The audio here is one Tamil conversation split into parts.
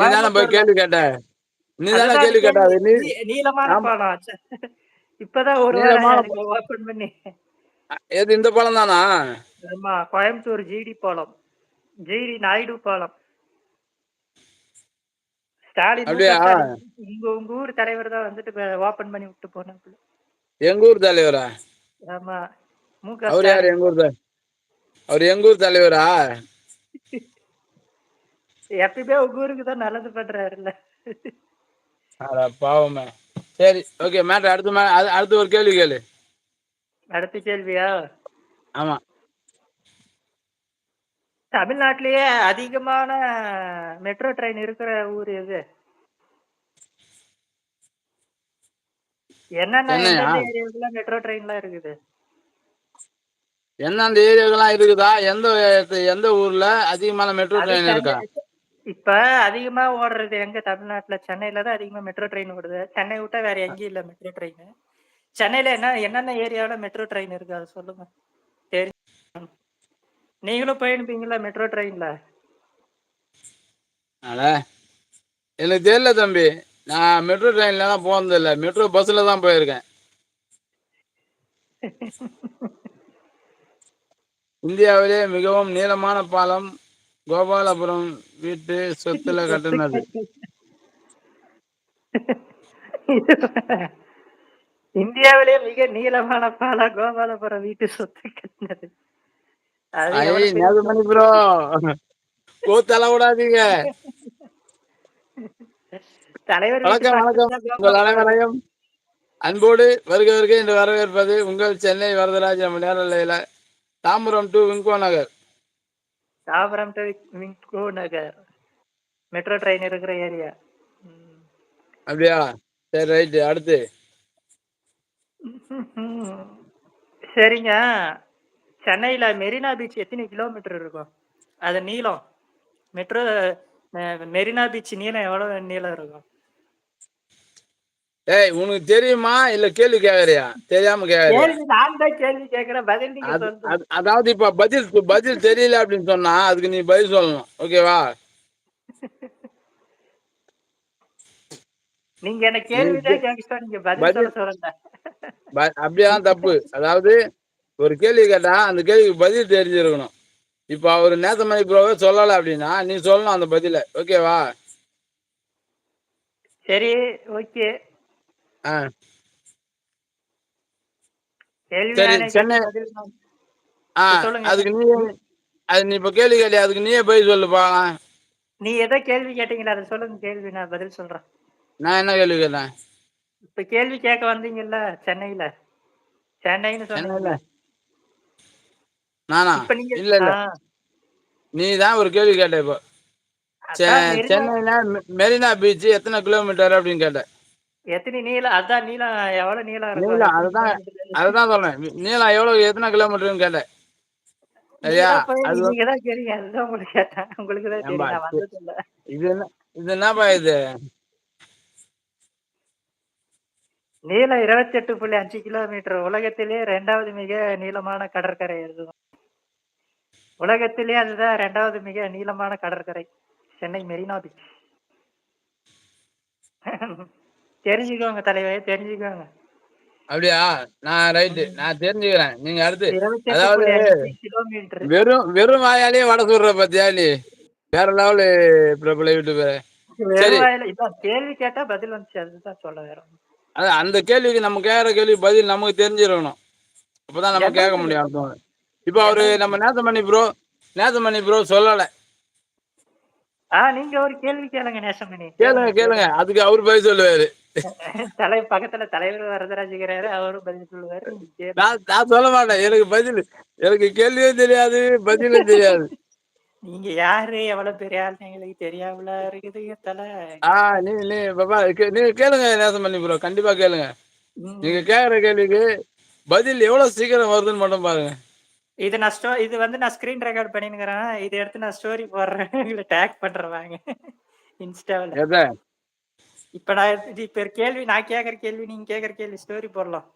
நீ தானே போய் கோயம்புத்தூர்ல. கேள்வி கேட்ட. நீ தானே அதுதான் கேள்வி கேட்ட. கேள்வி. அது நீ நீளமான ஆமா. பாலம். இப்பதான் 1 வாரம் நீளமான ஆகுது ஓப்பன் பண்ணி. எது இந்த பாலம் தானா? ஆமா. கோயம்புத்தூர் ஜிடி பாலம். ஜிடி நாயுடு பாலம். ஸ்டாலின், மு.க. அப்படியா? ஸ்டாலின் உங்க ஊர் தலைவர் தான் வந்துட்டு ஓப்பன் பண்ணி விட்டு போனாப்புல. எங்க ஊர் தலைவரா? ஆமா. மு.க. அவரு யாரு ஸ்டாலின். எங்க ஊர் அவரு எங்க ஊர் தலைவரா? எப்பயுமே உங்க ஊருக்கு தான் நல்லது பண்றாருல்ல. அட பாவமே. சரி, ஓகே. மேட்டர் அடுத்து ஒரு கேள்வி கேளு. அடுத்த கேள்வியா? ஆமா. தமிழ்நாட்டிலேயே அதிகமான மெட்ரோ ட்ரெயின் இருக்கிற ஊர் எது? சென்னையா? எந்தெந்த ஏரியாவுக்குலாம் மெட்ரோ ட்ரெயின்லாம் இருக்குது? எந்தெந்த ஏரியாக்கெல்லாம் இருக்குதா? எந்த ஊர்ல அதிகமான மெட்ரோ அது ட்ரெயின் சென்னை. இருக்கா? இப்ப அதிகமா ஓடுறது எங்க தமிழ்நாட்டுல? சென்னையில தான் அதிகமா மெட்ரோ ட்ரெயின் ஓடுது. சென்னை விட்டா வேற எங்கேயும் இல்ல மெட்ரோ ட்ரெயின். சென்னையில என்னென்ன ஏரியாவுல மெட்ரோ ட்ரெயின் இருக்கு அத சொல்லுங்க. சரி. நீங்களும் போயிருப்பீங்கல்ல மெட்ரோ ட்ரெயின்ல. அட எனக்கு தெரியல தம்பி. நான் மெட்ரோ ட்ரெயின்லாம் போனதில்ல. மெட்ரோ பஸ்ல தான் போயிருக்கேன். இந்தியாவிலே மிகவும் நீளமான பாலம் கோபாலபுரம் வீட்டு சொத்துல கட்டுனது. இந்தியாவிலேயே மிக நீளமான பாலம் கோபாலபுரம் வீட்டு சொத்து கட்டினது. அது ஐ எவ்வளவு பெரிய நேதுமணி ப்ரோ, கோத்தல விடாதீங்க. தலைவர் வீட்டு வணக்கம் வணக்கம். பக்கத்துல தான் உங்கள் கோபாலபுரம். அனைவரையும் அன்போடு வருக வருக என்று வரவேற்பது உங்கள் சென்னை வரதராஜ நம்ம நேரலையில Tambaram to Wimco Nagar. Tambaram to Wimco Nagar metro train இருக்கிற ஏரியா. அப்படியா? சரி, ரைட்டு. அடுத்து சரிங்க. சென்னையில மெரினா பீச் எத்தனை கிலோமீட்டர் இருக்கும்? அது நீளம். மெட்ரோ மெரினா பீச் நீளம் எவ்வளவு நீளம் இருக்கும்? ஏய், உனக்கு தெரியுமா இல்ல கேள்வி கேக்குறியா? தெரியாம கேக்குறியா? கேள்வி நான் தான் கேள்வி கேட்கிறேன். பதில் நீங்க சொல்லணும். அதாவது இப்ப பதில் தெரியல அப்படின்னு சொன்னா அதுக்கு நீ பதில் சொல்லணும். ஓகேவா? நீங்க என்ன நீ கேள்விதான் கேட்க நீங்க பதில் சொல்ல பதில் சொல்லல. அப்படியெல்லாம் தப்பு. அதாவது ஒரு கேள்வி கேட்டா அந்த கேள்விக்கு பதில் தெரிஞ்சிருக்கணும். இப்ப அவரு நேசமணி ப்ரோவே சொல்லல அப்படின்னா நீ சொல்லணும் அந்த பதில. ஓகேவா? சரி, ஓகே. ஆ, கேள்வி சரி. நானே கேட்டு சென்னை. பதில் ஆ, சொல்லுங்க. அதுக்கு நீ இப்ப கேள்வி கேட்டியா, அதுக்கு நீயே பதில் சொல்லுப்பா. நீ எதோ கேள்வி கேட்டீங்களா? அத சொல்லுங்க கேள்வி நான் பதில் சொல்றேன். நான் என்ன கேள்வி கேட்டேன்? இப்ப கேள்வி கேட்க வந்தீங்கல்ல சென்னையில. சென்னைன்னு சென்னையில சொன்னீங்கல்ல. நானா? இப்ப நீங்க இல்ல இல்ல, நீ தான் ஒரு கேள்வி கேட்ட இப்போ. அதான் மெரினா சென்னையில மெரினா பீச் எத்தனை கிலோமீட்டர் அப்படின்னு கேட்ட. எத்தனை நீளம்? அதான் நீளம் எவ்வளவு நீளம் இருக்கும்? நீளம் எத்தனை அதுதான் கிலோமீட்டர்? அதுதான் சொல்றேன். நீளம் எத்தனை கிலோமீட்டர்னு கேட்டேன். நீங்க சரியா? தான் போய் அது நீங்க தான் கேளுங்க. அதுதான் உங்களுக்கு கேட்டேன். உங்களுக்கு தான் ஏம்பா, தெரியும். நான் வந்தது இல்ல. இது என்ன இது என்னப்பா இது? நீளம் 28.5 கிலோமீட்டர். உலகத்திலேயே 2வது மிக நீளமான கடற்கரை அதுதான். உலகத்திலேயே அதுதான் 2வது மிக நீளமான கடற்கரை. சென்னை மெரினா பீச். தெரிஞ்சுக்கோங்க தலைவரே, தெரிஞ்சுக்கோங்க. அப்படியா? நான் ரைட்டு, ம். நான் தெரிஞ்சுக்கிறேன். நீங்க அடுத்து. அதாவது 28.5 கிலோமீட்டர். வெறும் வெறும் வாயாலேயே வடை சுடுற பத்தியா நீ? வேற லெவலு பிரபல யூடியூபர். வெறும் சரி, வாயில இதான் கேள்வி கேட்டா பதில் வந்துச்சு. அதுதான் சொல்ல வேற ஒண்ணும். அந்த கேள்விக்கு நம்ம கேட்கிற கேள்வி பதில் நமக்கு தெரிஞ்சிருக்கணும். அப்பதான் நம்ம கேட்க என்னங்க முடியும் அடுத்தவங்க. இப்ப அவரு என்னங்க? நம்ம நேசமணி ப்ரோ சொல்லல. நீங்க ஒரு கேள்வி கேளுங்க நேசமணி. கேளுங்க கேளுங்க கேளுங்க, கேளுங்க. அதுக்கு அவரு பதில் சொல்லுவாரு. பக்கத்துல தலைவர் வரதராஜ் இருக்கிறாரு. அவரும் பதில் சொல்லுவாரு. நீங்க கேளுங்க. நான் நான் சொல்ல மாட்டேன். எனக்கு கேள்வியும் தெரியாது, பதிலும் தெரியாது. நீங்க யாரு? எவ்வளவு பெரிய ஆள்ன்னு எங்களுக்கு தெரியாமலா இருக்குதுங்க தல. ஆ நீ நீ பாப்பா நீங்க கேளுங்க நேசமணி ப்ரோ, கண்டிப்பா கேளுங்க. நீங்க ம். கேக்குற கேள்விக்கு பதில் எவ்வளவு சீக்கிரம் வருதுன்னு மட்டும் பாருங்க. இது வந்து நான் ஸ்கிரீன் ரெக்கார்ட் பண்ணினுக்கிறேன். இத எடுத்து நான் ஸ்டோரி போடுறேன். இல்ல டேக் பண்றேன் வாங்க. இன்ஸ்டாவுல. எத? இப்ப நான் இப்ப கேள்வி நான் கேட்கிற கேள்வி நீங்க கேட்கிற கேள்வி ஸ்டோரி போடலாம்.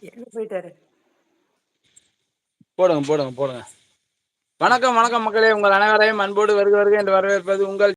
எங்க போயிட்டாரு? போடுங்க போடுங்க போடுங்க. வணக்கம் வணக்கம் மக்களே, உங்கள் அனைவரையும் அன்போடு வருக வருக என்று வரவேற்பது உங்கள்